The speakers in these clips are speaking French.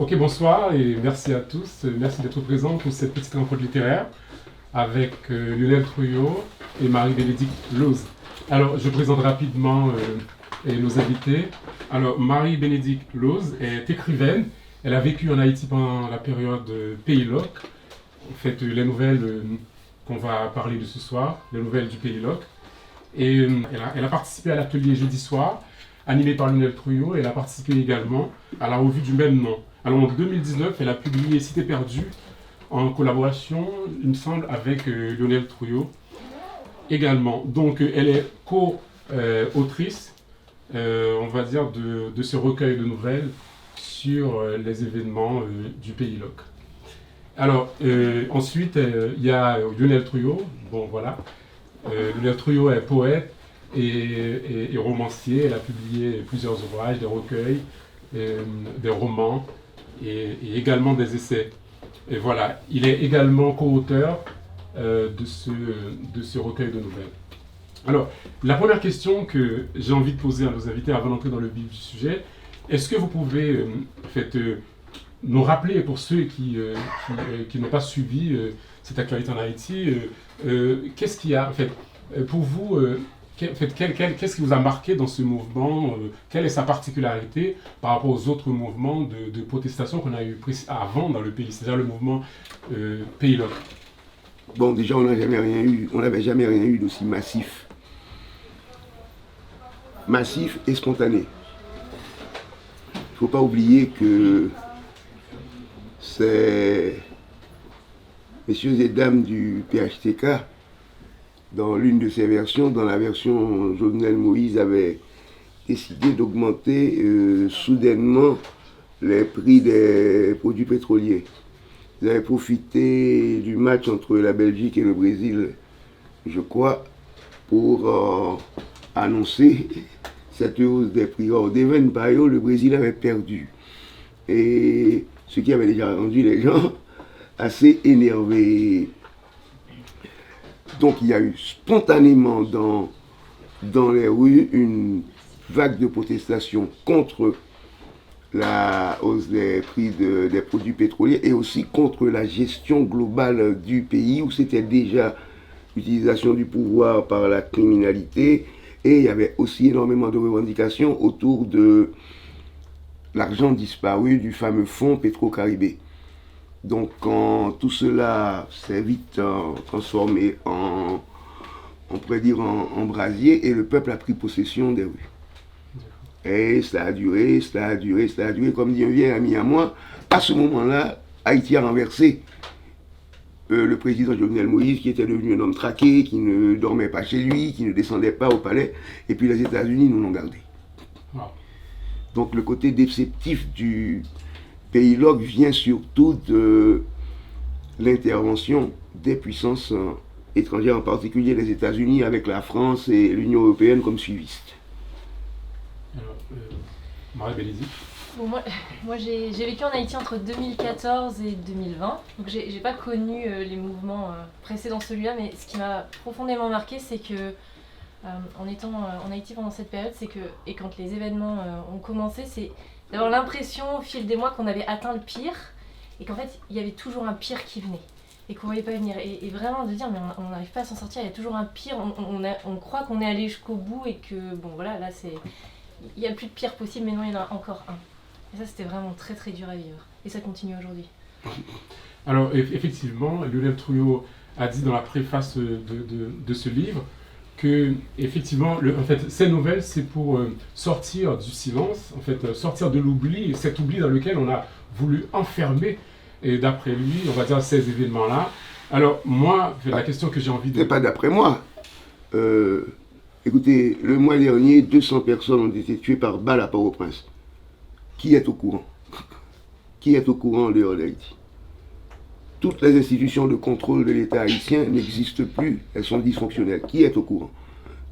Ok, bonsoir et merci à tous. Merci d'être présents pour cette petite rencontre littéraire avec Lionel Trouillot et Marie-Bénédicte Loz. Alors, je présente rapidement nos invités. Alors, Marie-Bénédicte Loz est écrivaine. Elle a vécu en Haïti pendant la période Pays Loc. En fait, les nouvelles qu'on va parler de ce soir, les nouvelles du Pays Loc. Et elle a participé à l'atelier jeudi soir, animé par Lionel Trouillot. Elle a participé également à la revue du même nom. Alors en 2019, elle a publié Cité perdue en collaboration, il me semble, avec Lionel Trouillot également. Donc elle est co-autrice, on va dire, de ce recueil de nouvelles sur les événements du Pays Loc. Alors ensuite, il y a Lionel Trouillot. Bon voilà. Lionel Trouillot est poète et romancier. Elle a publié plusieurs ouvrages, des recueils, des romans et également des essais. Et voilà, il est également co-auteur de ce recueil de nouvelles. Alors, la première question que j'ai envie de poser à nos invités avant d'entrer dans le vif du sujet, est-ce que vous pouvez nous rappeler, pour ceux qui n'ont pas suivi cette actualité en Haïti, qu'est-ce qu'il y a, en fait, pour vous, qu'est-ce qui vous a marqué dans ce mouvement? Quelle est sa particularité par rapport aux autres mouvements de protestation qu'on a eu avant dans le pays, c'est-à-dire le mouvement Pays Loc? Bon, déjà, on n'avait jamais rien eu d'aussi massif. Massif et spontané. Il ne faut pas oublier que c'est messieurs et dames du PHTK, dans l'une de ces versions, dans la version Jovenel Moïse, avait décidé d'augmenter soudainement les prix des produits pétroliers. Ils avaient profité du match entre la Belgique et le Brésil, je crois, pour annoncer cette hausse des prix. Or, d'Even Bayo, le Brésil avait perdu. Et ce qui avait déjà rendu les gens assez énervés. Donc il y a eu spontanément dans les rues une vague de protestation contre la hausse des prix des produits pétroliers et aussi contre la gestion globale du pays où c'était déjà l'utilisation du pouvoir par la criminalité et il y avait aussi énormément de revendications autour de l'argent disparu du fameux fonds Petro-Caribé. Donc quand tout cela s'est vite transformé en brasier et le peuple a pris possession des rues. Et ça a duré, comme dit un vieil ami à moi, à ce moment-là, Haïti a renversé le président Jovenel Moïse qui était devenu un homme traqué, qui ne dormait pas chez lui, qui ne descendait pas au palais, et puis les États-Unis nous l'ont gardé. Donc le côté déceptif du Pays Loc vient surtout de l'intervention des puissances étrangères, en particulier les États-Unis avec la France et l'Union européenne comme suivistes. Alors, Marie-Bénédicte. Bon, moi j'ai vécu en Haïti entre 2014 et 2020, donc j'ai pas connu les mouvements précédents celui-là, mais ce qui m'a profondément marqué, c'est que en étant en Haïti pendant cette période, et quand les événements ont commencé, c'est d'avoir l'impression au fil des mois qu'on avait atteint le pire et qu'en fait il y avait toujours un pire qui venait et qu'on ne voyait pas venir et vraiment de dire mais on n'arrive pas à s'en sortir, il y a toujours un pire, on croit qu'on est allé jusqu'au bout et que bon voilà là il n'y a plus de pire possible mais non il y en a encore un. Et ça c'était vraiment très très dur à vivre et ça continue aujourd'hui. Alors effectivement, Lionel Trouillot a dit dans la préface de ce livre que effectivement, en fait, ces nouvelles, c'est pour sortir du silence, en fait, sortir de l'oubli, cet oubli dans lequel on a voulu enfermer, et d'après lui, on va dire, ces événements-là. Alors, moi, la question que j'ai envie de... C'est pas d'après moi. Écoutez, le mois dernier, 200 personnes ont été tuées par balle à Port-au-Prince. Qui est au courant? Qui est au courant en dehors d'Haïti? Toutes les institutions de contrôle de l'État haïtien n'existent plus, elles sont dysfonctionnelles. Qui est au courant?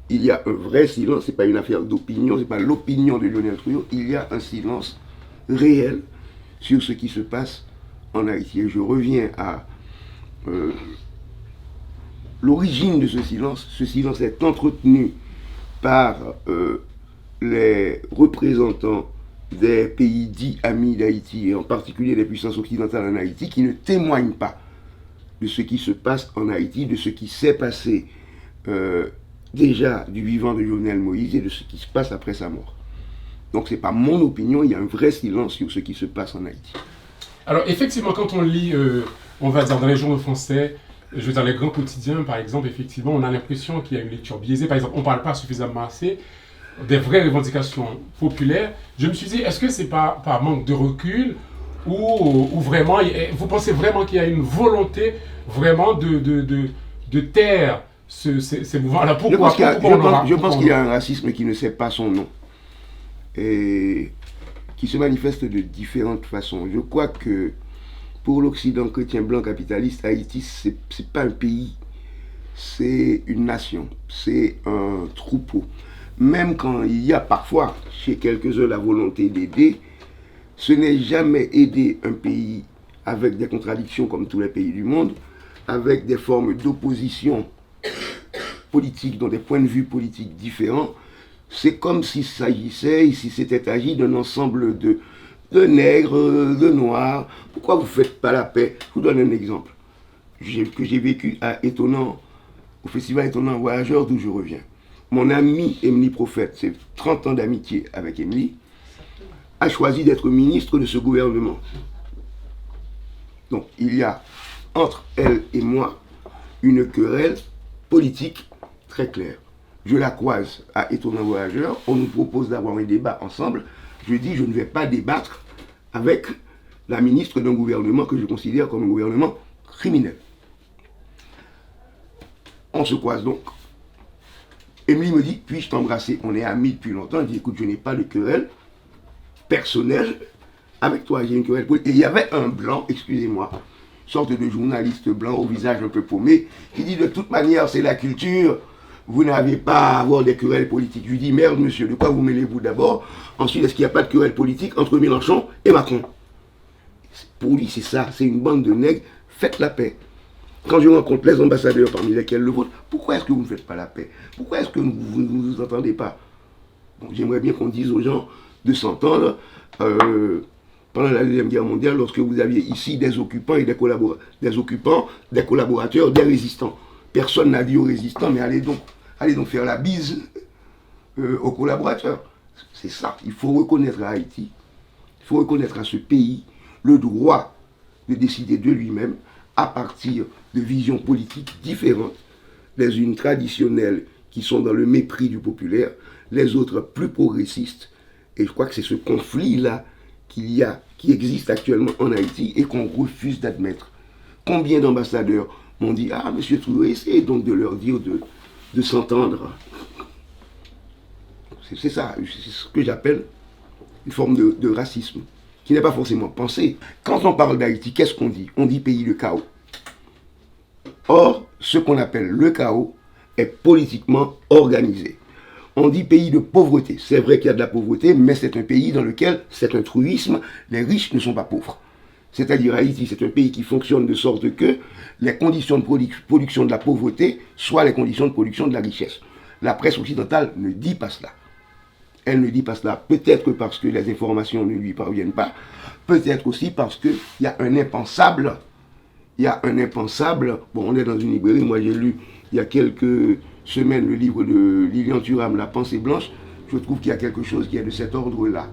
Il y a un vrai silence, ce n'est pas une affaire d'opinion, ce n'est pas l'opinion de Lionel Trouillot, il y a un silence réel sur ce qui se passe en Haïti. Et je reviens à l'origine de ce silence. Ce silence est entretenu par les représentants des pays dits amis d'Haïti, et en particulier des puissances occidentales en Haïti, qui ne témoignent pas de ce qui se passe en Haïti, de ce qui s'est passé déjà du vivant de Jovenel Moïse et de ce qui se passe après sa mort. Donc c'est pas mon opinion, il y a un vrai silence sur ce qui se passe en Haïti. Alors effectivement, quand on lit, on va dire dans les journaux français, je veux dire les grands quotidiens par exemple, effectivement, on a l'impression qu'il y a une lecture biaisée. Par exemple, on ne parle pas suffisamment assez des vraies revendications populaires. Je me suis dit, est-ce que c'est pas par manque de recul ou vraiment, vous pensez vraiment qu'il y a une volonté vraiment de taire ces mouvements-là? Pourquoi je pense qu'il y a un racisme qui ne sait pas son nom et qui se manifeste de différentes façons. Je crois que pour l'Occident chrétien blanc capitaliste, Haïti, c'est pas un pays, c'est une nation, c'est un troupeau. Même quand il y a parfois chez quelques-uns la volonté d'aider, ce n'est jamais aider un pays avec des contradictions comme tous les pays du monde, avec des formes d'opposition politique, dans des points de vue politiques différents. C'est comme s'il s'agissait, si c'était agi d'un ensemble de nègres, de noirs. Pourquoi vous ne faites pas la paix? Je vous donne un exemple que j'ai vécu au Festival Étonnant Voyageur d'où je reviens. Mon ami Emily Prophète, c'est 30 ans d'amitié avec Emily, a choisi d'être ministre de ce gouvernement. Donc il y a entre elle et moi une querelle politique très claire. Je la croise à Étonnant Voyageur, on nous propose d'avoir un débat ensemble. Je dis, je ne vais pas débattre avec la ministre d'un gouvernement que je considère comme un gouvernement criminel. On se croise donc. Émilie me dit, puis-je t'embrasser? On est amis depuis longtemps. Je dis, écoute, je n'ai pas de querelle personnelle avec toi, j'ai une querelle politique. Et il y avait un blanc, excusez-moi, sorte de journaliste blanc au visage un peu paumé, qui dit, de toute manière, c'est la culture. Vous n'avez pas à avoir des querelles politiques. Je lui dis, merde monsieur, de quoi vous mêlez-vous d'abord? Ensuite, est-ce qu'il n'y a pas de querelle politique entre Mélenchon et Macron? Pour lui, c'est ça, c'est une bande de nègres, faites la paix. Quand je rencontre les ambassadeurs, parmi lesquels le vôtre, pourquoi est-ce que vous ne faites pas la paix? Pourquoi est-ce que vous ne vous entendez pas? Bon, j'aimerais bien qu'on dise aux gens de s'entendre. Pendant la Deuxième Guerre mondiale, lorsque vous aviez ici des occupants et des collaborateurs, des résistants. Personne n'a dit aux résistants, mais allez donc faire la bise aux collaborateurs. C'est ça. Il faut reconnaître à Haïti, il faut reconnaître à ce pays le droit de décider de lui-même à partir de visions politiques différentes, les unes traditionnelles qui sont dans le mépris du populaire, les autres plus progressistes. Et je crois que c'est ce conflit-là qui existe actuellement en Haïti et qu'on refuse d'admettre. Combien d'ambassadeurs m'ont dit « Ah, monsieur Trudeau, essayez donc de leur dire de s'entendre. » C'est ça, c'est ce que j'appelle une forme de racisme, qui n'est pas forcément pensé. Quand on parle d'Haïti, qu'est-ce qu'on dit? On dit pays de chaos. Or, ce qu'on appelle le chaos est politiquement organisé. On dit pays de pauvreté. C'est vrai qu'il y a de la pauvreté, mais c'est un pays dans lequel c'est un truisme. Les riches ne sont pas pauvres. C'est-à-dire Haïti, c'est un pays qui fonctionne de sorte que les conditions de production de la pauvreté soient les conditions de production de la richesse. La presse occidentale ne dit pas cela. Elle ne dit pas cela, peut-être parce que les informations ne lui parviennent pas, peut-être aussi parce qu'il y a un impensable. Bon, on est dans une librairie, moi j'ai lu il y a quelques semaines le livre de Lilian Thuram, La pensée blanche. Je trouve qu'il y a quelque chose qui est de cet ordre-là.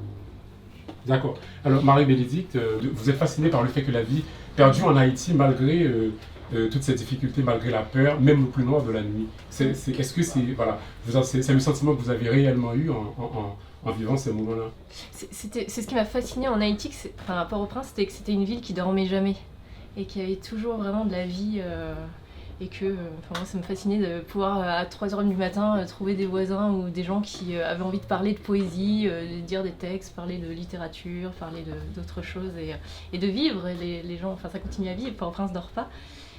D'accord. Alors, Marie-Bénédicte, vous êtes fascinée par le fait que la vie perdure en Haïti malgré toutes ces difficultés, malgré la peur, même le plus noir de la nuit. Est-ce que c'est le sentiment que vous avez réellement eu en vivant ces moments-là? C'est ce qui m'a fasciné en Haïti, à Port-au-Prince, c'était que c'était une ville qui dormait jamais et qui avait toujours vraiment de la vie. Et que moi, ça me fascinait de pouvoir à 3h du matin trouver des voisins ou des gens qui avaient envie de parler de poésie, de dire des textes, parler de littérature, parler d'autres choses et de vivre. Et les gens, ça continue à vivre, Port-au-Prince dort pas.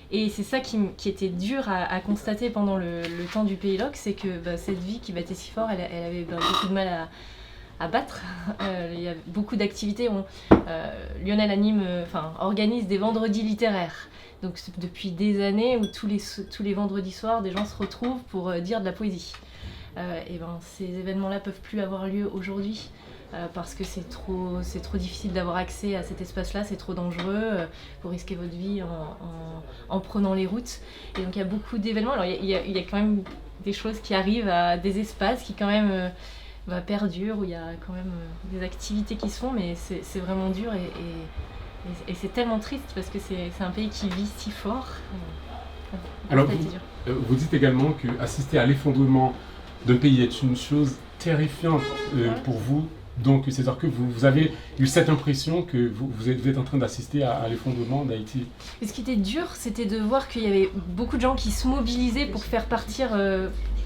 Et c'est ça qui était dur à constater pendant le temps du Pays Loc, c'est que cette vie qui battait si fort, elle avait beaucoup de mal à battre. Il y a beaucoup d'activités. Lionel organise des vendredis littéraires. Donc depuis des années où tous les vendredis soirs, des gens se retrouvent pour dire de la poésie. Et ces événements-là peuvent plus avoir lieu aujourd'hui parce que c'est trop difficile d'avoir accès à cet espace-là, c'est trop dangereux, vous risquez votre vie en prenant les routes. Et donc il y a beaucoup d'événements. Alors il y a quand même des choses qui arrivent à des espaces qui quand même perdurent, où il y a quand même des activités qui se font, mais c'est vraiment dur et c'est tellement triste parce que c'est un pays qui vit si fort. Alors, vous dites également qu'assister à l'effondrement d'un pays est une chose terrifiante pour vous. Donc, c'est-à-dire que vous avez eu cette impression que vous êtes en train d'assister à l'effondrement d'Haïti. Et ce qui était dur, c'était de voir qu'il y avait beaucoup de gens qui se mobilisaient pour faire partir,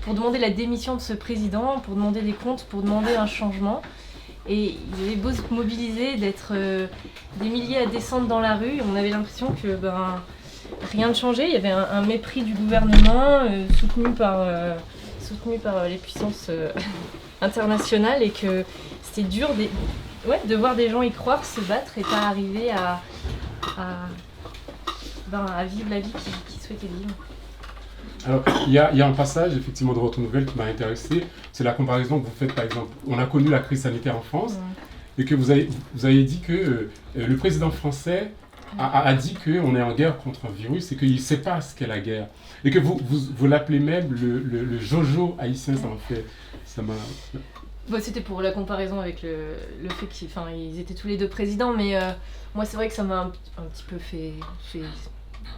pour demander la démission de ce président, pour demander des comptes, pour demander un changement. Et ils avaient beau se mobiliser, d'être des milliers à descendre dans la rue, on avait l'impression que rien ne changeait. Il y avait un mépris du gouvernement soutenu par les puissances internationales, et que c'était dur de voir des gens y croire, se battre et pas arriver à vivre la vie qu'ils souhaitaient vivre. Alors, il y a un passage effectivement de votre nouvelle qui m'a intéressé, c'est la comparaison que vous faites par exemple. On a connu la crise sanitaire en France et que vous avez dit que le président français a dit qu'on est en guerre contre un virus et qu'il ne sait pas ce qu'est la guerre. Et que vous l'appelez même le Jojo haïtien, ça m'a... Bon, c'était pour la comparaison avec le fait qu'ils étaient tous les deux présidents, mais moi c'est vrai que ça m'a un petit peu fait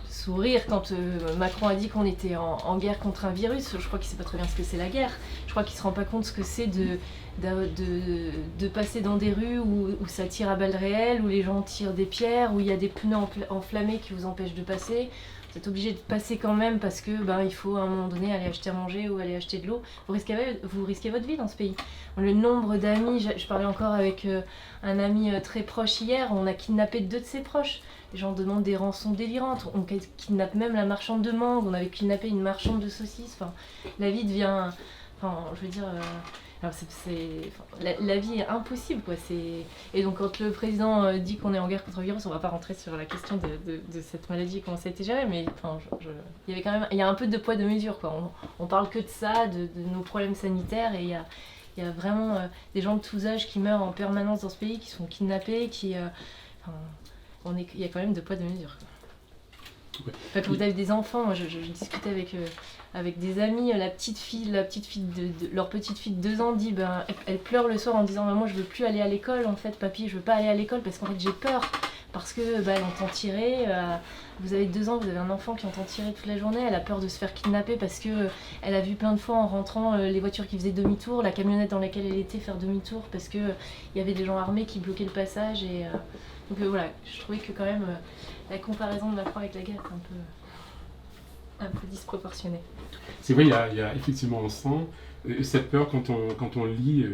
sourire quand Macron a dit qu'on était en guerre contre un virus. Je crois qu'il ne sait pas très bien ce que c'est la guerre. Je crois qu'il ne se rend pas compte ce que c'est de passer dans des rues où ça tire à balles réelles, où les gens tirent des pierres, où il y a des pneus enflammés qui vous empêchent de passer. Vous êtes obligé de passer quand même parce que il faut à un moment donné aller acheter à manger ou aller acheter de l'eau. Vous risquez votre vie dans ce pays. Le nombre d'amis, je parlais encore avec un ami très proche hier, on a kidnappé 2 de ses proches. Les gens demandent des rançons délirantes, on kidnappe même la marchande de mangue, on avait kidnappé une marchande de saucisses. La vie devient... je veux dire... la vie est impossible, quoi. Et donc quand le président dit qu'on est en guerre contre le virus, on va pas rentrer sur la question de cette maladie et comment ça a été géré, mais il y a un peu de poids de mesure, quoi. On parle que de ça, de nos problèmes sanitaires, et il y a vraiment des gens de tous âges qui meurent en permanence dans ce pays, qui sont kidnappés, il y a quand même de poids de mesure, quoi. Ouais. Quand vous avez des enfants, moi je discutais avec des amis, leur petite fille de 2 ans dit, elle pleure le soir en disant maman je veux plus aller à l'école, en fait papy je veux pas aller à l'école parce qu'en fait j'ai peur, parce que elle entend tirer, vous avez 2 ans, vous avez un enfant qui entend tirer toute la journée, elle a peur de se faire kidnapper parce que elle a vu plein de fois en rentrant les voitures qui faisaient demi-tour, la camionnette dans laquelle elle était faire demi-tour parce que il y avait des gens armés qui bloquaient le passage, et donc voilà, je trouvais que quand même la comparaison de Macron avec la guerre est un peu disproportionnée. C'est vrai, il y a effectivement, on sent cette peur quand on lit,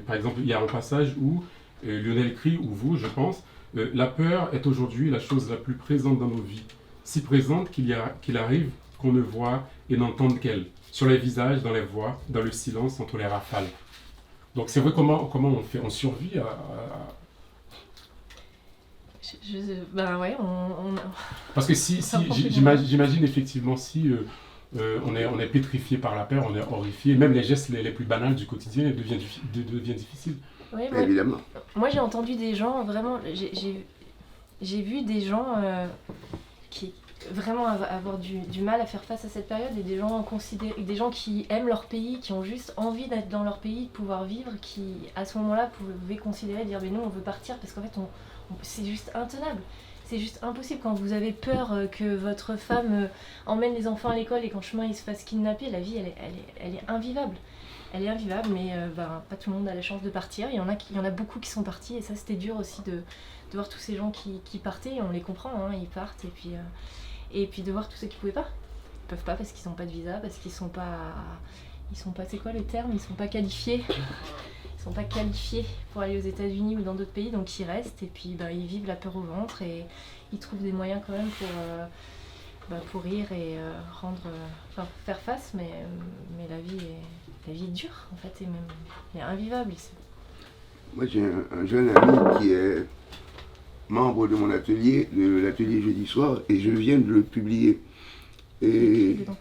par exemple, il y a un passage où Lionel écrit, ou vous, je pense, la peur est aujourd'hui la chose la plus présente dans nos vies, si présente qu'il arrive qu'on ne voit et n'entende qu'elle, sur les visages, dans les voix, dans le silence, entre les rafales. Donc c'est vrai, comment on survit à... Parce que j'imagine effectivement si on est pétrifié par la peur, on est horrifié, même les gestes les plus banals du quotidien deviennent difficiles. Oui, évidemment. Moi j'ai entendu des gens, vraiment, j'ai vu des gens qui vraiment avoir du mal à faire face à cette période, et des gens qui aiment leur pays, qui ont juste envie d'être dans leur pays, de pouvoir vivre, qui à ce moment-là pouvaient considérer, dire mais nous on veut partir parce qu'en fait c'est juste intenable. C'est juste impossible quand vous avez peur que votre femme emmène les enfants à l'école et qu'en chemin ils se fassent kidnapper. La vie elle est invivable. Elle est invivable, mais pas tout le monde a la chance de partir. Il y en a beaucoup qui sont partis, et ça c'était dur aussi de voir tous ces gens qui partaient, et on les comprend, ils partent, et puis de voir tous ceux qui pouvaient pas. Ils peuvent pas parce qu'ils n'ont pas de visa, parce qu'ils sont pas, c'est quoi le terme, ils sont pas qualifiés. Ils sont pas qualifiés pour aller aux États-Unis ou dans d'autres pays, donc ils restent, et puis ils vivent la peur au ventre, et ils trouvent des moyens quand même pour rire et faire face, mais la vie est dure en fait, et même elle est invivable ici. Moi j'ai un jeune ami qui est membre de mon atelier, de l'atelier jeudi soir, et je viens de le publier. D'ailleurs,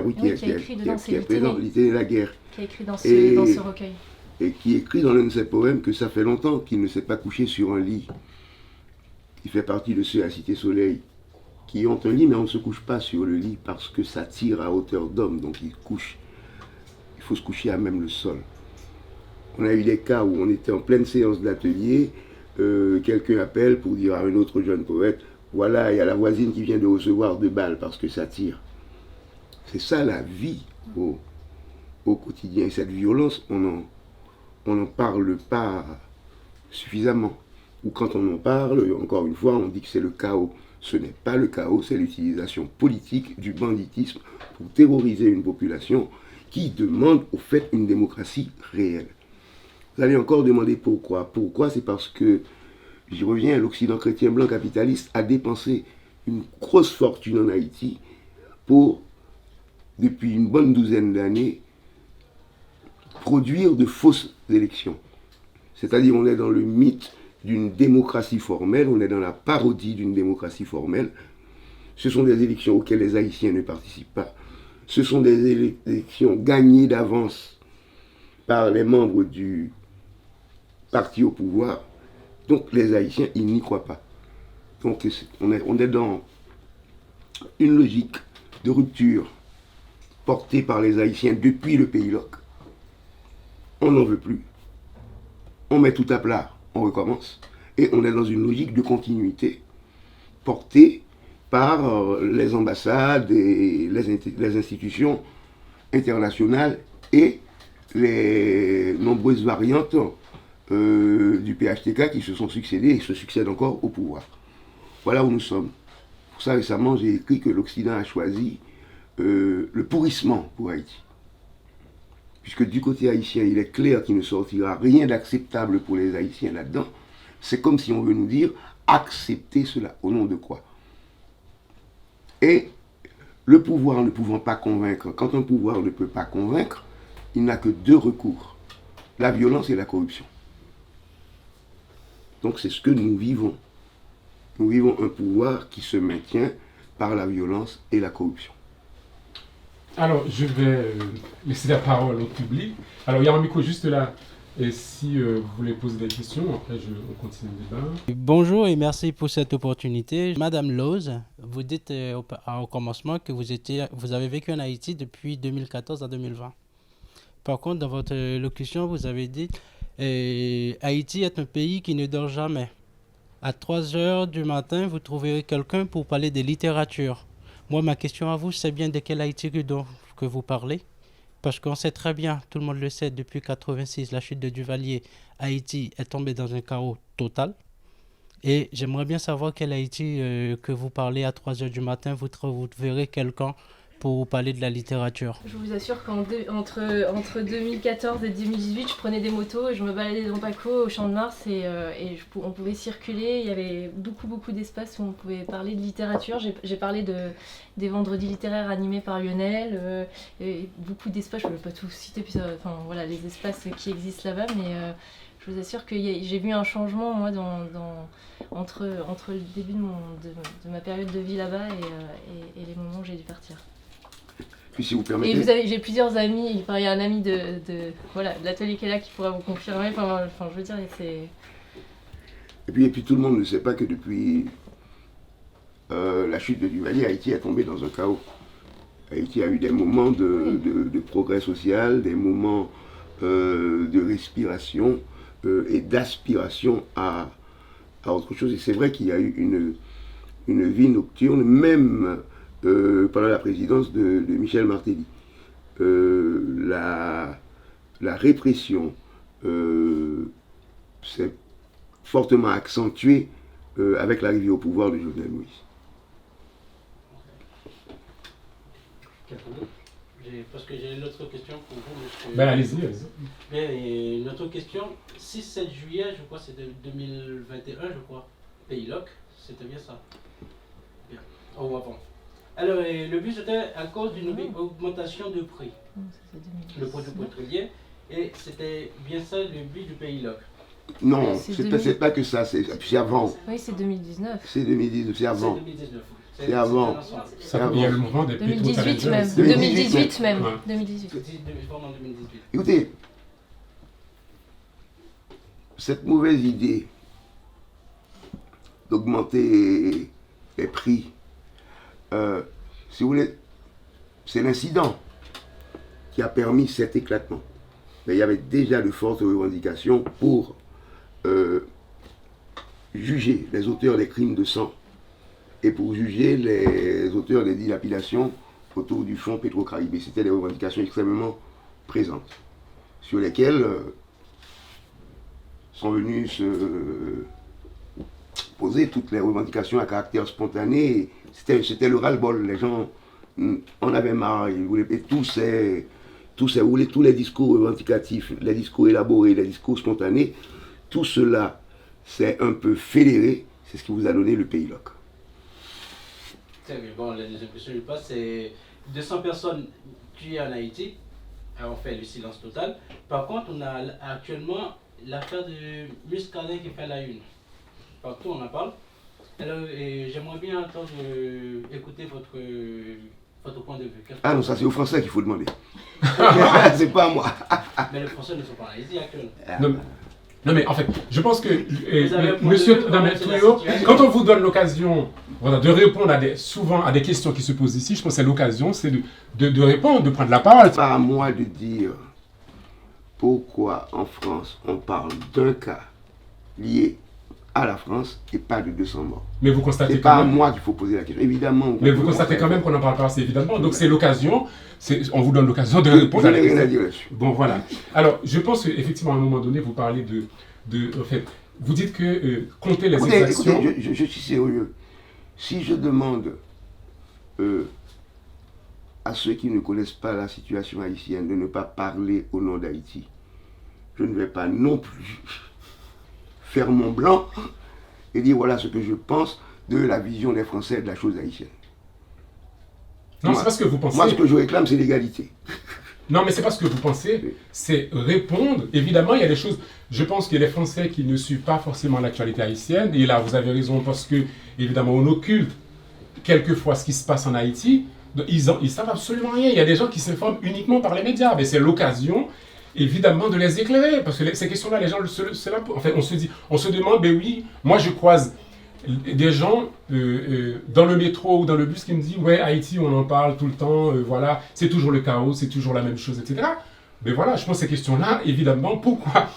oui, qui a écrit dedans, c'est L'Ité et la guerre. Qui a écrit dans ce recueil. et qui écrit dans l'un de ses poèmes que ça fait longtemps qu'il ne s'est pas couché sur un lit. Il fait partie de ceux à Cité Soleil qui ont un lit, mais on ne se couche pas sur le lit parce que ça tire à hauteur d'homme, donc il faut se coucher à même le sol. On a eu des cas où on était en pleine séance d'atelier, quelqu'un appelle pour dire à un autre jeune poète, voilà, il y a la voisine qui vient de recevoir 2 balles parce que ça tire. C'est ça la vie au quotidien. Et cette violence, on n'en parle pas suffisamment. Ou quand on en parle, encore une fois, on dit que c'est le chaos. Ce n'est pas le chaos, c'est l'utilisation politique du banditisme pour terroriser une population qui demande au fait une démocratie réelle. Vous allez encore demander pourquoi. Pourquoi? C'est parce que, j'y reviens, l'Occident chrétien blanc capitaliste a dépensé une grosse fortune en Haïti pour, depuis une bonne douzaine d'années, produire de fausses élections. C'est-à-dire on est dans le mythe d'une démocratie formelle, on est dans la parodie d'une démocratie formelle. Ce sont des élections auxquelles les Haïtiens ne participent pas. Ce sont des élections gagnées d'avance par les membres du parti au pouvoir. Donc les Haïtiens, ils n'y croient pas. Donc on est dans une logique de rupture portée par les Haïtiens depuis le Pays Loc. On n'en veut plus. On met tout à plat, on recommence. Et on est dans une logique de continuité portée par les ambassades et les institutions internationales et les nombreuses variantes du PHTK qui se sont succédées et se succèdent encore au pouvoir. Voilà où nous sommes. Pour ça, récemment, j'ai écrit que l'Occident a choisi le pourrissement pour Haïti. Puisque du côté haïtien, il est clair qu'il ne sortira rien d'acceptable pour les Haïtiens là-dedans. C'est comme si on veut nous dire, accepter cela, au nom de quoi? Et le pouvoir ne pouvant pas convaincre, quand un pouvoir ne peut pas convaincre, il n'a que 2 recours, la violence et la corruption. Donc c'est ce que nous vivons. Nous vivons un pouvoir qui se maintient par la violence et la corruption. Alors, je vais laisser la parole au public. Alors, il y a un micro juste là. Et si vous voulez poser des questions, après, on continue le débat. Bonjour et merci pour cette opportunité. Madame Lose, vous dites au commencement que vous avez vécu en Haïti depuis 2014 à 2020. Par contre, dans votre locution, vous avez dit Haïti est un pays qui ne dort jamais. À 3 heures du matin, vous trouverez quelqu'un pour parler de littérature. Moi, ma question à vous, c'est bien de quel Haïti que vous parlez? Parce qu'on sait très bien, tout le monde le sait, depuis 1986, la chute de Duvalier, Haïti est tombé dans un chaos total. Et j'aimerais bien savoir quel Haïti que vous parlez à 3 heures du matin, vous verrez quelqu'un pour parler de la littérature. Je vous assure qu'entre 2014 et 2018, je prenais des motos et je me baladais dans Paco, au Champ de Mars et on pouvait circuler. Il y avait beaucoup d'espace où on pouvait parler de littérature. J'ai parlé des vendredis littéraires animés par Lionel, et beaucoup d'espaces, je ne vais pas tout citer, puis voilà, les espaces qui existent là-bas, mais je vous assure que j'ai vu un changement moi entre le début de ma période de vie là-bas et les moments où j'ai dû partir. Puis si vous permettez... Et j'ai plusieurs amis, il y a un ami de l'atelier qui est là qui pourra vous confirmer, je veux dire, c'est... Et puis tout le monde ne sait pas que depuis la chute de Duvalier, Haïti est tombé dans un chaos. Haïti a eu des moments de progrès social, des moments de respiration et d'aspiration à autre chose. Et c'est vrai qu'il y a eu une vie nocturne, même pendant la présidence de Michel Martelly. La répression s'est fortement accentuée avec l'arrivée au pouvoir de Jovenel Moïse. Parce que j'ai une autre question pour vous, monsieur. Ben allez-y. Bien, et une autre question, 6-7 juillet, je crois, c'était 2021, je crois, Pays Loc, c'était bien ça. Bien, au avant. Alors, le but c'était à cause d'une augmentation de prix, le produit pétrolier, et c'était bien ça le but du Pays Loc. Non, c'est pas que ça, c'est avant. Oui, c'est 2019. C'est 2019, c'est avant. C'est 2019. C'est avant. Il y a le mouvement des 2018 même. 2018 2018 même. Ouais. 2018. Vraiment 2018. Écoutez, cette mauvaise idée d'augmenter les prix, si vous voulez, c'est l'incident qui a permis cet éclatement. Mais il y avait déjà de fortes revendications pour juger les auteurs des crimes de sang et pour juger les auteurs des dilapidations autour du fonds Petro-Caribé. C'était des revendications extrêmement présentes, sur lesquelles sont venues se poser toutes les revendications à caractère spontané. C'était le ras-le-bol. Les gens en avaient marre. Ils voulaient, et tous les discours revendicatifs, les discours élaborés, les discours spontanés, tout cela s'est un peu fédéré. C'est ce qui vous a donné le Pays LOC. Bon, la deuxième question du passe, c'est 200 personnes tuées en Haïti. On fait le silence total. Par contre, on a actuellement l'affaire de Muscadet qui fait la une. Partout on en parle. Alors, j'aimerais bien entendre, écouter votre point de vue. Ah non, ça c'est aux Français qu'il faut demander. C'est pas à moi. Mais les Français ne sont pas en Haïti actuellement. Non mais en fait, je pense que Monsieur Damel-Touyo, quand on vous donne l'occasion de répondre souvent à des questions qui se posent ici, je pense que c'est l'occasion, c'est de répondre, de prendre la parole. C'est pas à moi de dire pourquoi en France on parle d'un cas lié à la France et pas de 200 morts. Mais vous constatez c'est pas à moi qu'il faut poser la question, évidemment. Mais vous constatez quand même qu'on n'en parle pas assez, évidemment. Donc c'est l'occasion, on vous donne l'occasion de répondre à la question. Bon, voilà. Alors, je pense qu'effectivement, à un moment donné, vous parlez en fait, vous dites que compter les exactions... Écoutez, je suis sérieux. Si je demande à ceux qui ne connaissent pas la situation haïtienne de ne pas parler au nom d'Haïti, je ne vais pas non plus faire mon blanc et dire voilà ce que je pense de la vision des Français de la chose haïtienne. Non, c'est pas ce que vous pensez. Moi, ce que je réclame, c'est l'égalité. Non, mais c'est pas ce que vous pensez, c'est répondre. Évidemment, il y a des choses, je pense qu'il y a des Français qui ne suivent pas forcément l'actualité haïtienne, et là, vous avez raison, parce que, évidemment, on occulte quelquefois ce qui se passe en Haïti, ils savent absolument rien. Il y a des gens qui s'informent uniquement par les médias, mais c'est l'occasion, évidemment, de les éclairer, parce que ces questions-là, les gens, c'est là, en fait, on se demande, ben oui, moi je croise des gens dans le métro ou dans le bus qui me disent ouais, Haïti on en parle tout le temps, voilà, c'est toujours le chaos, c'est toujours la même chose, etc. Mais voilà, je pense que ces questions-là, évidemment, pourquoi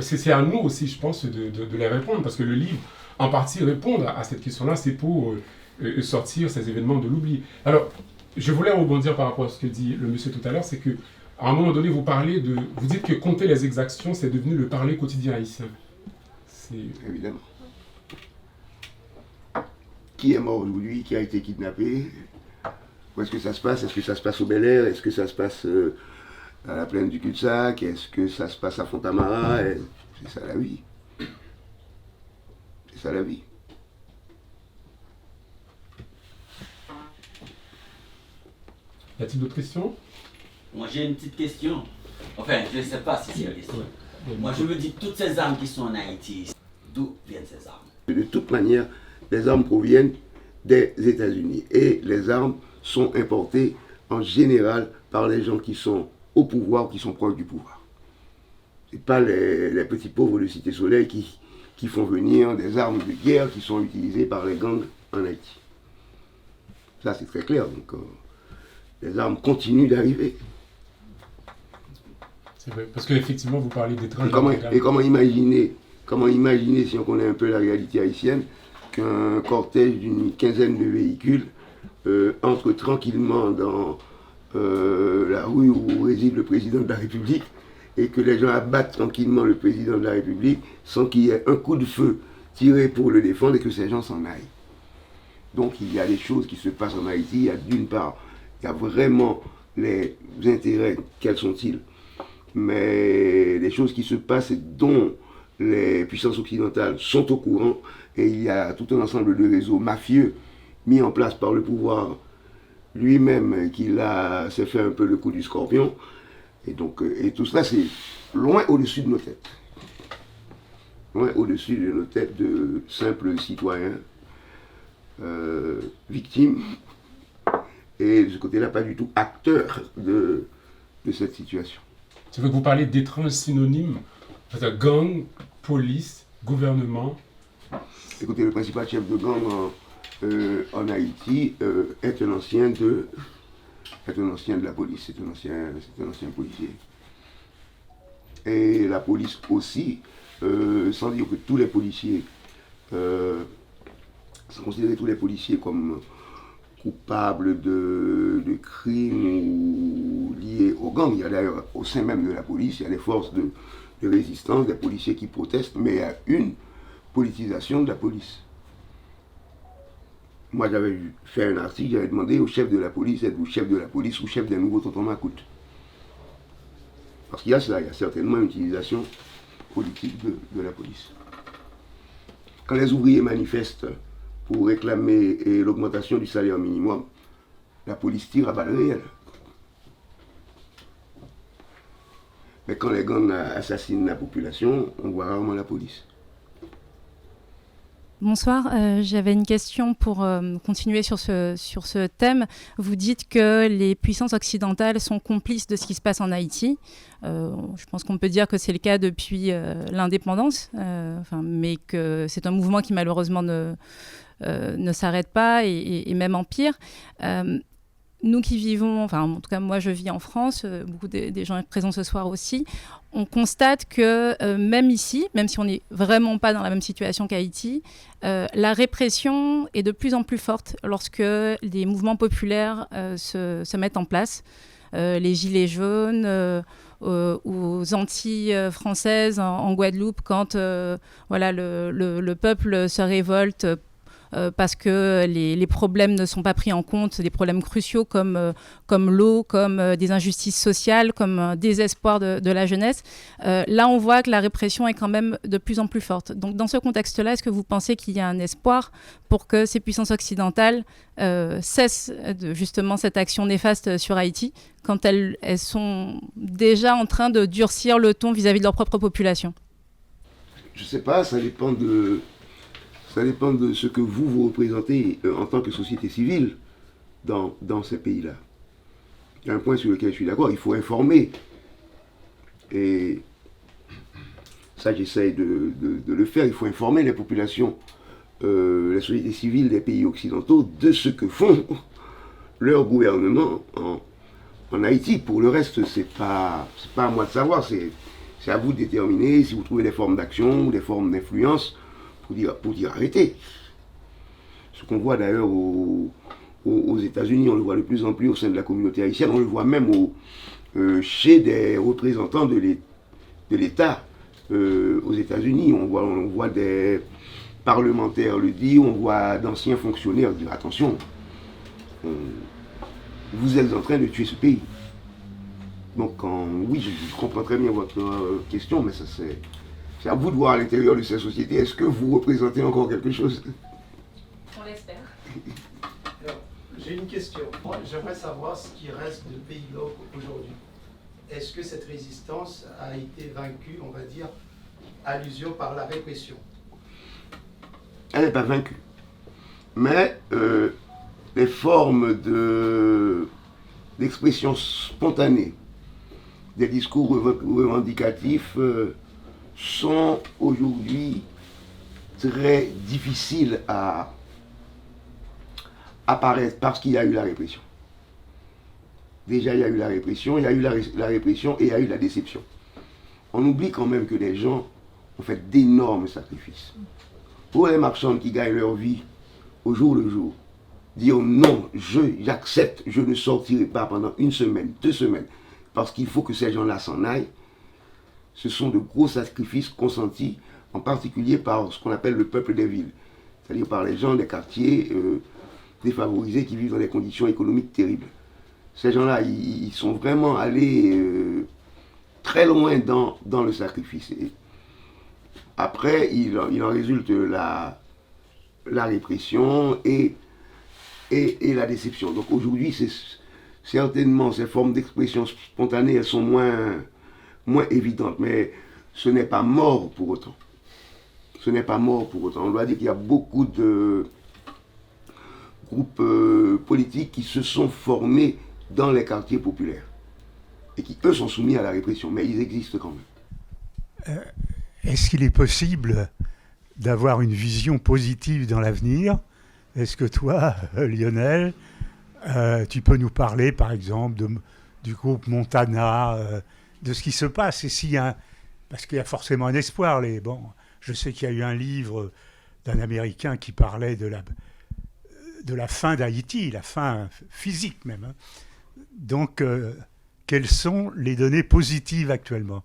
c'est à nous aussi, je pense, de les répondre, parce que le livre, en partie, répondre à cette question-là, c'est pour sortir ces événements de l'oubli. Alors, je voulais rebondir par rapport à ce que dit le monsieur tout à l'heure, c'est que à un moment donné, vous dites que compter les exactions, c'est devenu le parler quotidien haïtien. C'est... Évidemment. Qui est mort aujourd'hui? Qui a été kidnappé? Où est-ce que ça se passe? Est-ce que ça se passe au Bel Air? Est-ce que ça se passe à la plaine du Cul-de-Sac? Est-ce que ça se passe à Fontamara? C'est ça la vie. C'est ça la vie. Y a-t-il d'autres questions? Moi j'ai une petite question. Enfin, je ne sais pas si c'est une question. Moi je me dis, toutes ces armes qui sont en Haïti, d'où viennent ces armes? De toute manière, les armes proviennent des États-Unis. Et les armes sont importées en général par les gens qui sont au pouvoir ou qui sont proches du pouvoir. Ce n'est pas les petits pauvres de Cité Soleil qui font venir des armes de guerre qui sont utilisées par les gangs en Haïti. Ça c'est très clair. Donc, les armes continuent d'arriver. C'est vrai, parce qu'effectivement vous parlez d'étrangers. Et comment imaginer si on connaît un peu la réalité haïtienne, qu'un cortège d'une quinzaine de véhicules entre tranquillement dans la rue où réside le président de la République et que les gens abattent tranquillement le président de la République sans qu'il y ait un coup de feu tiré pour le défendre et que ces gens s'en aillent. Donc il y a des choses qui se passent en Haïti. Il y a d'une part, il y a vraiment les intérêts, quels sont-ils? Mais les choses qui se passent et dont les puissances occidentales sont au courant, et il y a tout un ensemble de réseaux mafieux mis en place par le pouvoir lui-même qui s'est fait un peu le coup du scorpion. Et donc, et tout cela, c'est loin au-dessus de nos têtes. Loin au-dessus de nos têtes de simples citoyens, victimes, et de ce côté-là, pas du tout acteurs de cette situation. Tu veux que vous parlez d'étranges synonymes C'est-à-dire gang, police, gouvernement. Écoutez, le principal chef de gang en Haïti est un ancien de la police, c'est un ancien policier. Et la police aussi, sans dire que tous les policiers, sans considérer tous les policiers comme coupables de crimes ou liés aux gangs. Il y a d'ailleurs au sein même de la police, il y a des forces de résistance, des policiers qui protestent, mais il y a une politisation de la police. Moi, j'avais fait un article, j'avais demandé au chef de la police, êtes-vous chef de la police ou chef d'un nouveau tonton Macoute? Parce qu'il y a cela, il y a certainement une utilisation politique de la police. Quand les ouvriers manifestent pour réclamer l'augmentation du salaire minimum, la police tire à balles réelles. Mais quand les gangs assassinent la population, on voit rarement la police. Bonsoir, j'avais une question pour continuer sur ce thème. Vous dites que les puissances occidentales sont complices de ce qui se passe en Haïti. Je pense qu'on peut dire que c'est le cas depuis l'indépendance, mais que c'est un mouvement qui malheureusement ne s'arrête pas et même empire. Nous qui vivons, en tout cas moi je vis en France, beaucoup des gens présents ce soir aussi, on constate que même ici, même si on n'est vraiment pas dans la même situation qu'Haïti, la répression est de plus en plus forte lorsque les mouvements populaires se mettent en place. Les Gilets jaunes, aux Antilles françaises, en Guadeloupe, quand le peuple se révolte parce que les problèmes ne sont pas pris en compte, des problèmes cruciaux comme l'eau, comme des injustices sociales, comme un désespoir de la jeunesse. Là, on voit que la répression est quand même de plus en plus forte. Donc, dans ce contexte-là, est-ce que vous pensez qu'il y a un espoir pour que ces puissances occidentales cessent justement cette action néfaste sur Haïti quand elles sont déjà en train de durcir le ton vis-à-vis de leur propre population? Je ne sais pas, ça dépend de ce que vous représentez en tant que société civile dans ces pays-là. Il y a un point sur lequel je suis d'accord, il faut informer. Et ça, j'essaye de le faire. Il faut informer les populations, les sociétés civiles des pays occidentaux de ce que font leurs gouvernements en Haïti. Pour le reste, c'est pas à moi de savoir, c'est à vous de déterminer si vous trouvez des formes d'action ou des formes d'influence pour dire arrêtez. Ce qu'on voit d'ailleurs aux États-Unis, on le voit de plus en plus au sein de la communauté haïtienne, on le voit même chez des représentants de l'État aux États-Unis. On voit des parlementaires le dire, on voit d'anciens fonctionnaires dire attention, vous êtes en train de tuer ce pays. Donc oui, je comprends très bien votre question, mais ça c'est à vous de voir à l'intérieur de ces sociétés, est-ce que vous représentez encore quelque chose? On l'espère. Alors, j'ai une question. Moi, j'aimerais savoir ce qui reste de Pays Log aujourd'hui. Est-ce que cette résistance a été vaincue, on va dire, à l'usure par la répression? Elle n'est pas vaincue. Mais les formes d'expression spontanée, des discours revendicatifs, sont aujourd'hui très difficiles à apparaître parce qu'il y a eu la répression. Déjà, il y a eu la répression, il y a eu la répression et il y a eu la déception. On oublie quand même que les gens ont fait d'énormes sacrifices. Pour les marchands qui gagnent leur vie au jour le jour, dire non, j'accepte, je ne sortirai pas pendant 1 semaine, 2 semaines, parce qu'il faut que ces gens-là s'en aillent. Ce sont de gros sacrifices consentis, en particulier par ce qu'on appelle le peuple des villes, c'est-à-dire par les gens des quartiers défavorisés qui vivent dans des conditions économiques terribles. Ces gens-là, ils sont vraiment allés très loin dans le sacrifice. Et après, il en résulte la répression et la déception. Donc aujourd'hui, certainement, ces formes d'expression spontanée, elles sont moins évidentes, mais ce n'est pas mort pour autant. Ce n'est pas mort pour autant. On doit dire qu'il y a beaucoup de groupes politiques qui se sont formés dans les quartiers populaires et qui, eux, sont soumis à la répression, mais ils existent quand même. Est-ce qu'il est possible d'avoir une vision positive dans l'avenir? Est-ce que toi, Lionel, tu peux nous parler, par exemple, du groupe Montana, de ce qui se passe? Parce qu'il y a forcément un espoir. Je sais qu'il y a eu un livre d'un Américain qui parlait de la fin d'Haïti, la fin physique même. Hein. Donc, quelles sont les données positives actuellement?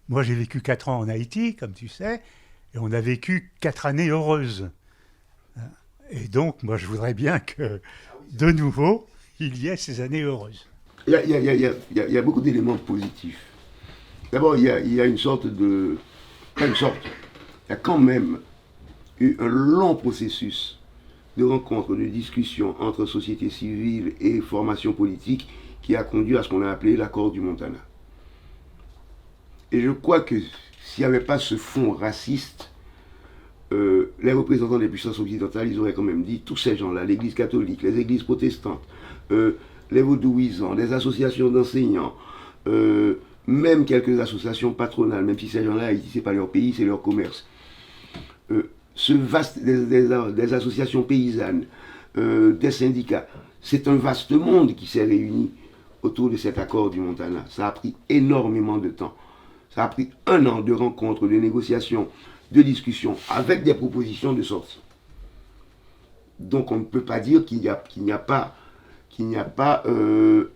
Moi, j'ai vécu 4 ans en Haïti, comme tu sais, et on a vécu 4 années heureuses. Et donc, moi, je voudrais bien que, de nouveau, il y ait ces années heureuses. Il y a beaucoup d'éléments positifs. D'abord, il y a une sorte de... Pas une sorte. Il y a quand même eu un long processus de rencontres, de discussions entre société civile et formation politique qui a conduit à ce qu'on a appelé l'accord du Montana. Et je crois que s'il n'y avait pas ce fond raciste, les représentants des puissances occidentales, ils auraient quand même dit, tous ces gens-là, l'église catholique, les églises protestantes, les vaudouisans, les associations d'enseignants, même quelques associations patronales, même si ces gens-là, Haïti, ce n'est pas leur pays, c'est leur commerce. Des associations paysannes, des syndicats, c'est un vaste monde qui s'est réuni autour de cet accord du Montana. Ça a pris énormément de temps. Ça a pris 1 an de rencontres, de négociations, de discussions, avec des propositions de sortie. Donc on ne peut pas dire qu'il n'y a pas de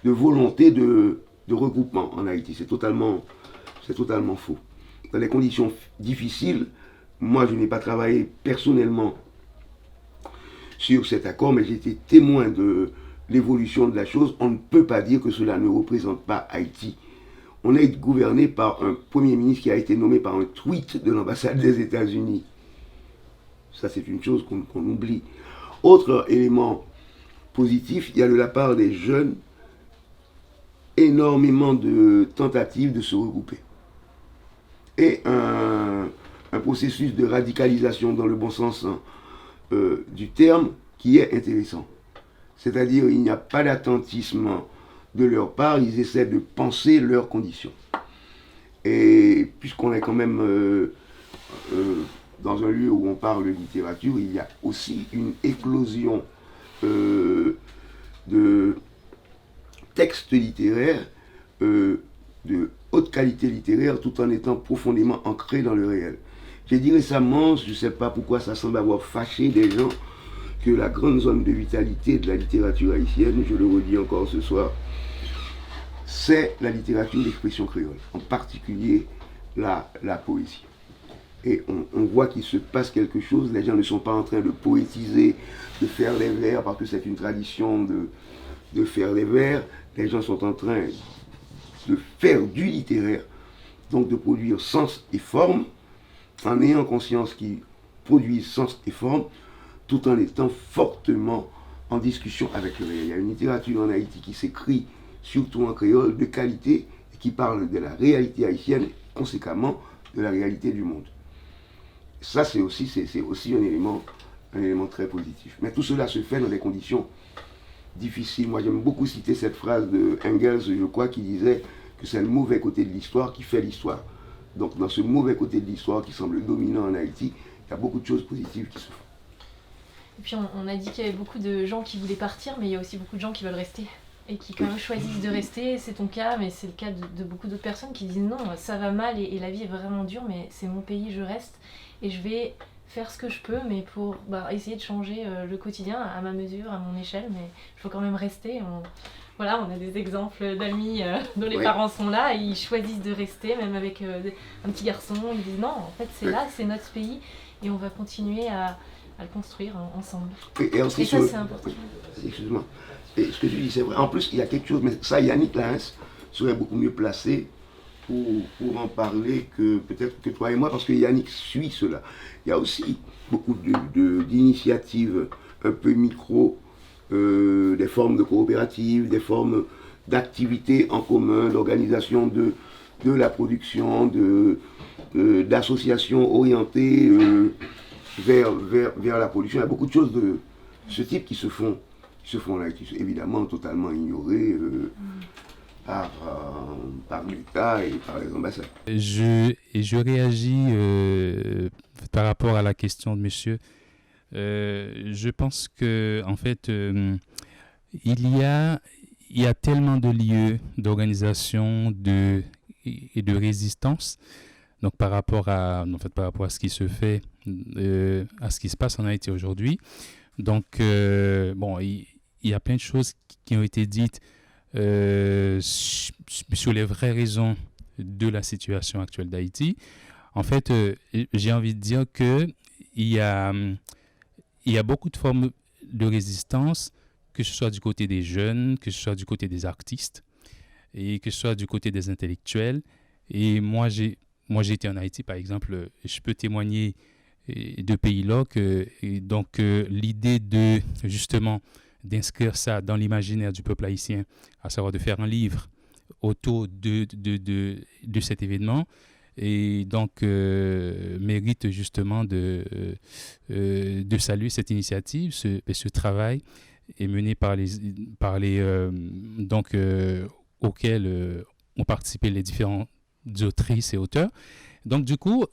volonté de regroupement en Haïti. C'est totalement faux. Dans les conditions difficiles, moi je n'ai pas travaillé personnellement sur cet accord, mais j'ai été témoin de l'évolution de la chose. On ne peut pas dire que cela ne représente pas Haïti. On est gouverné par un Premier ministre qui a été nommé par un tweet de l'ambassade des États-Unis. Ça, c'est une chose qu'on oublie. Autre élément positif, il y a de la part des jeunes énormément de tentatives de se regrouper. Et un processus de radicalisation dans le bon sens du terme qui est intéressant. C'est-à-dire, il n'y a pas d'attentisme de leur part, ils essaient de penser leurs conditions. Et puisqu'on est quand même dans un lieu où on parle de littérature, il y a aussi une éclosion de textes littéraires de haute qualité littéraire tout en étant profondément ancrés dans le réel. J'ai dit récemment, je ne sais pas pourquoi ça semble avoir fâché des gens, que la grande zone de vitalité de la littérature haïtienne, je le redis encore ce soir, c'est la littérature d'expression créole, en particulier la poésie. Et on voit qu'il se passe quelque chose, les gens ne sont pas en train de poétiser, de faire les vers, parce que c'est une tradition de faire les vers, les gens sont en train de faire du littéraire, donc de produire sens et forme, en ayant conscience qu'ils produisent sens et forme, tout en étant fortement en discussion avec le réel. Il y a une littérature en Haïti qui s'écrit surtout en créole, de qualité, et qui parle de la réalité haïtienne, et conséquemment de la réalité du monde. Ça, c'est aussi un élément très positif. Mais tout cela se fait dans des conditions difficiles. Moi, j'aime beaucoup citer cette phrase de Engels, je crois, qui disait que c'est le mauvais côté de l'histoire qui fait l'histoire. Donc, dans ce mauvais côté de l'histoire qui semble dominant en Haïti, il y a beaucoup de choses positives qui se font. Et puis, on a dit qu'il y avait beaucoup de gens qui voulaient partir, mais il y a aussi beaucoup de gens qui veulent rester. Et qui quand même choisissent de rester, c'est ton cas, mais c'est le cas de beaucoup d'autres personnes qui disent non, ça va mal et la vie est vraiment dure, mais c'est mon pays, je reste et je vais faire ce que je peux, mais pour essayer de changer le quotidien à ma mesure, à mon échelle, mais il faut quand même rester. On a des exemples d'amis dont les parents sont là et ils choisissent de rester, même avec un petit garçon, ils disent non, en fait c'est là, c'est notre pays et on va continuer à le construire ensemble. Et ça c'est important. Excuse-moi. Et ce que tu dis, c'est vrai. En plus, il y a quelque chose, mais ça, Yannick Lahens serait beaucoup mieux placé pour en parler que peut-être que toi et moi, parce que Yannick suit cela. Il y a aussi beaucoup d'initiatives un peu micro, des formes de coopératives, des formes d'activités en commun, d'organisation de la production, d'associations orientées vers la production. Il y a beaucoup de choses de ce type qui se font là, qui sont évidemment totalement ignorées par l'État et par les ambassades. Je réagis par rapport à la question de monsieur. Je pense que en fait, il y a tellement de lieux d'organisation et de résistance. Donc par rapport à ce qui se fait, à ce qui se passe en Haïti aujourd'hui. Donc bon, il y a plein de choses qui ont été dites sur les vraies raisons de la situation actuelle d'Haïti. En fait, j'ai envie de dire que il y a beaucoup de formes de résistance, que ce soit du côté des jeunes, que ce soit du côté des artistes, et que ce soit du côté des intellectuels. Et moi, j'ai été en Haïti, par exemple, je peux témoigner de pays-là que l'idée de, justement, d'inscrire ça dans l'imaginaire du peuple haïtien, à savoir de faire un livre autour de cet événement, et donc mérite justement de saluer cette initiative, ce travail est mené auxquels ont participé les différents autrices et auteurs. Donc du coup,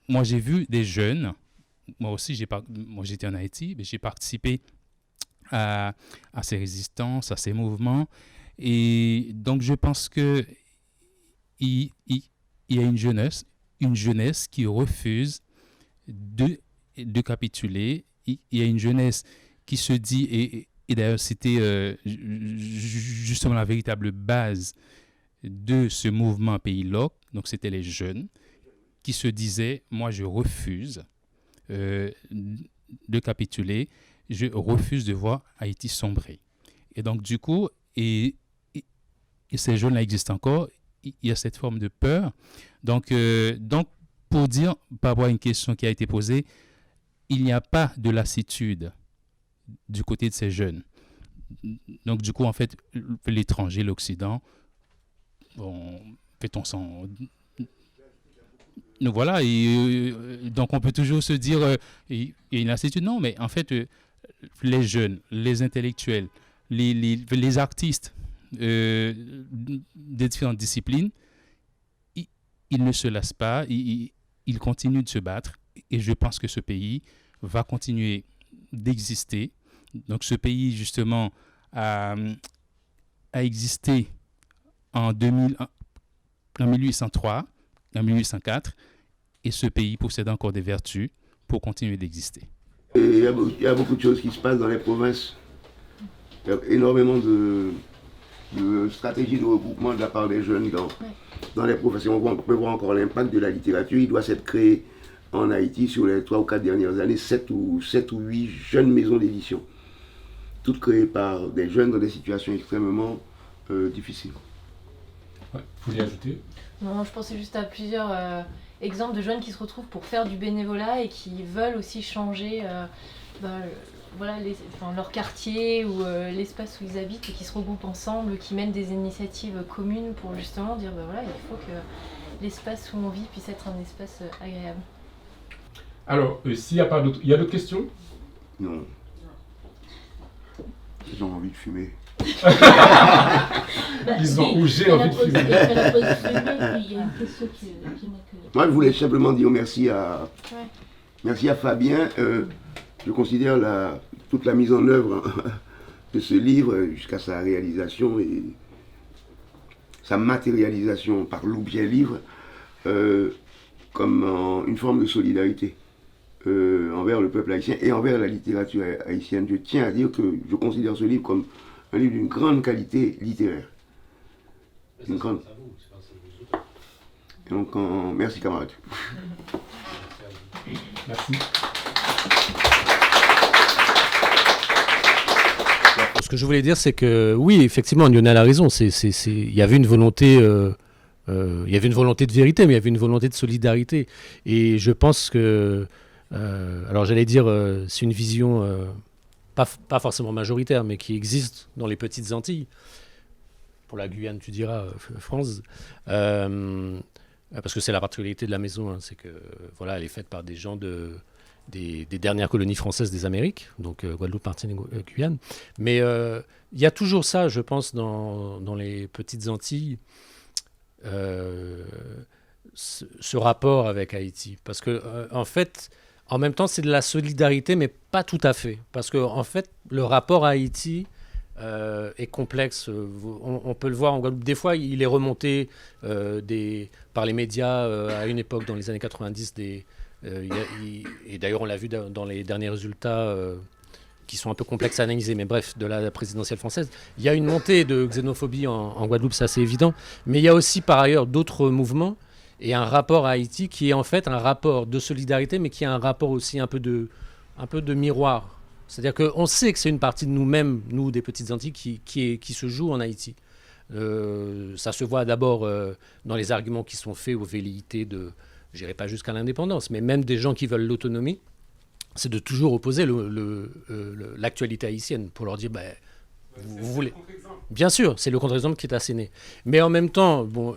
moi j'ai vu des jeunes, moi aussi j'étais en Haïti, mais j'ai participé à ces résistances, à ces mouvements, et donc je pense que il y a une jeunesse qui refuse de capituler. Il y a une jeunesse qui se dit, et d'ailleurs c'était justement la véritable base de ce mouvement Pays Loc, donc c'était les jeunes qui se disaient, moi je refuse de capituler, je refuse de voir Haïti sombrer. Et donc du coup, et ces jeunes-là existent encore, il y a cette forme de peur. Donc pour dire, par rapport à une question qui a été posée, il n'y a pas de lassitude du côté de ces jeunes. Donc du coup, en fait, l'étranger, l'Occident, fait on s'en... Donc voilà, et donc on peut toujours se dire, il y a une lassitude. Non, mais en fait, les jeunes, les intellectuels, les artistes des différentes disciplines, ils ne se lassent pas, ils continuent de se battre, et je pense que ce pays va continuer d'exister. Donc ce pays, justement, a existé en 1803, en 1804, et ce pays possède encore des vertus pour continuer d'exister. Il y a beaucoup de choses qui se passent dans les provinces. Il y a énormément de stratégies de regroupement de la part des jeunes dans les provinces. On peut voir encore l'impact de la littérature. Il doit s'être créé en Haïti sur les 3 ou 4 dernières années 7 ou 8 jeunes maisons d'édition, toutes créées par des jeunes dans des situations extrêmement difficiles. Ouais, vous voulez ajouter ? Non, je pensais juste à plusieurs exemples de jeunes qui se retrouvent pour faire du bénévolat et qui veulent aussi changer leur quartier ou l'espace où ils habitent, et qui se regroupent ensemble, qui mènent des initiatives communes pour justement dire il faut que l'espace où on vit puisse être un espace agréable. Alors, s'il n'y a pas d'autres... Il y a d'autres questions ? Non. Ils ont envie de fumer. Ils ont ou j'ai envie de fumer. Moi, je voulais simplement dire merci à Fabien. Je considère toute la mise en œuvre de ce livre jusqu'à sa réalisation et sa matérialisation par l'objet livre comme une forme de solidarité envers le peuple haïtien et envers la littérature haïtienne. Je tiens à dire que je considère ce livre comme un livre d'une grande qualité littéraire. Une grande... Et donc, merci camarades. Merci. Ce que je voulais dire, c'est que oui, effectivement, Lionel a raison. Il y avait une volonté, il y avait une volonté de vérité, mais il y avait une volonté de solidarité. Et je pense que, alors j'allais dire, c'est une vision pas forcément majoritaire, mais qui existe dans les petites Antilles. Pour la Guyane, tu diras, France. Parce que c'est la particularité de la maison, hein, c'est que voilà, elle est faite par des gens des dernières colonies françaises des Amériques, donc Guadeloupe, Martinique, Guyane. Mais il y a toujours ça, je pense, dans les petites Antilles, ce rapport avec Haïti. Parce que, en fait, en même temps, c'est de la solidarité, mais pas tout à fait. Parce que, en fait, le rapport à Haïti est complexe. On peut le voir en Guadeloupe. Des fois, il est remonté par les médias à une époque, dans les années 90, et d'ailleurs, on l'a vu dans les derniers résultats qui sont un peu complexes à analyser, mais bref, de la présidentielle française. Il y a une montée de xénophobie en Guadeloupe, ça c'est évident. Mais il y a aussi, par ailleurs, d'autres mouvements et un rapport à Haïti qui est en fait un rapport de solidarité, mais qui est un rapport aussi un peu de miroir. C'est-à-dire qu'on sait que c'est une partie de nous-mêmes, nous, des Petites Antilles, qui se joue en Haïti. Ça se voit d'abord dans les arguments qui sont faits aux velléités de... Je n'irai pas jusqu'à l'indépendance, mais même des gens qui veulent l'autonomie, c'est de toujours opposer l'actualité haïtienne pour leur dire, vous voulez... Bien sûr, c'est le contre-exemple qui est asséné. Mais en même temps, bon,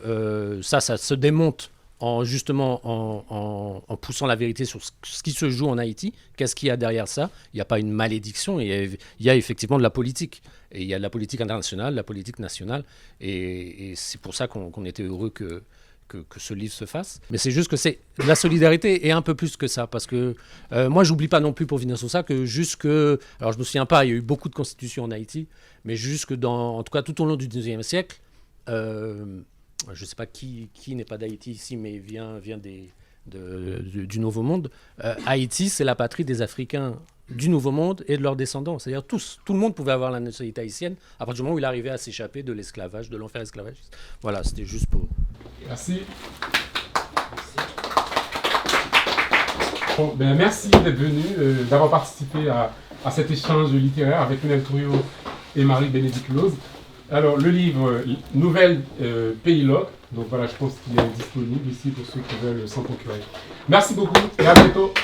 ça se démonte justement en poussant la vérité sur ce qui se joue en Haïti. Qu'est-ce qu'il y a derrière ça? Il n'y a pas une malédiction, il y a effectivement de la politique. Et il y a de la politique internationale, de la politique nationale. Et c'est pour ça qu'on était heureux que ce livre se fasse. Mais c'est juste que c'est la solidarité et un peu plus que ça. Parce que moi, j'oublie pas non plus pour venir sur ça que alors je me souviens pas, il y a eu beaucoup de constitutions en Haïti, mais en tout cas tout au long du 19e siècle, je sais pas qui n'est pas d'Haïti ici, mais vient du Nouveau Monde. Haïti, c'est la patrie des Africains du Nouveau Monde et de leurs descendants. C'est-à-dire tout le monde pouvait avoir la nationalité haïtienne à partir du moment où il arrivait à s'échapper de l'esclavage, de l'enfer esclavagiste. Voilà, c'était juste pour... Merci. Bon, merci d'être venu, d'avoir participé à cet échange littéraire avec Lionel Trouillot et Marie-Bénédicte Loz. Alors, le livre Nouvelle Pays Loc, donc voilà, je pense qu'il est disponible ici pour ceux qui veulent s'en procurer. Merci beaucoup et à bientôt.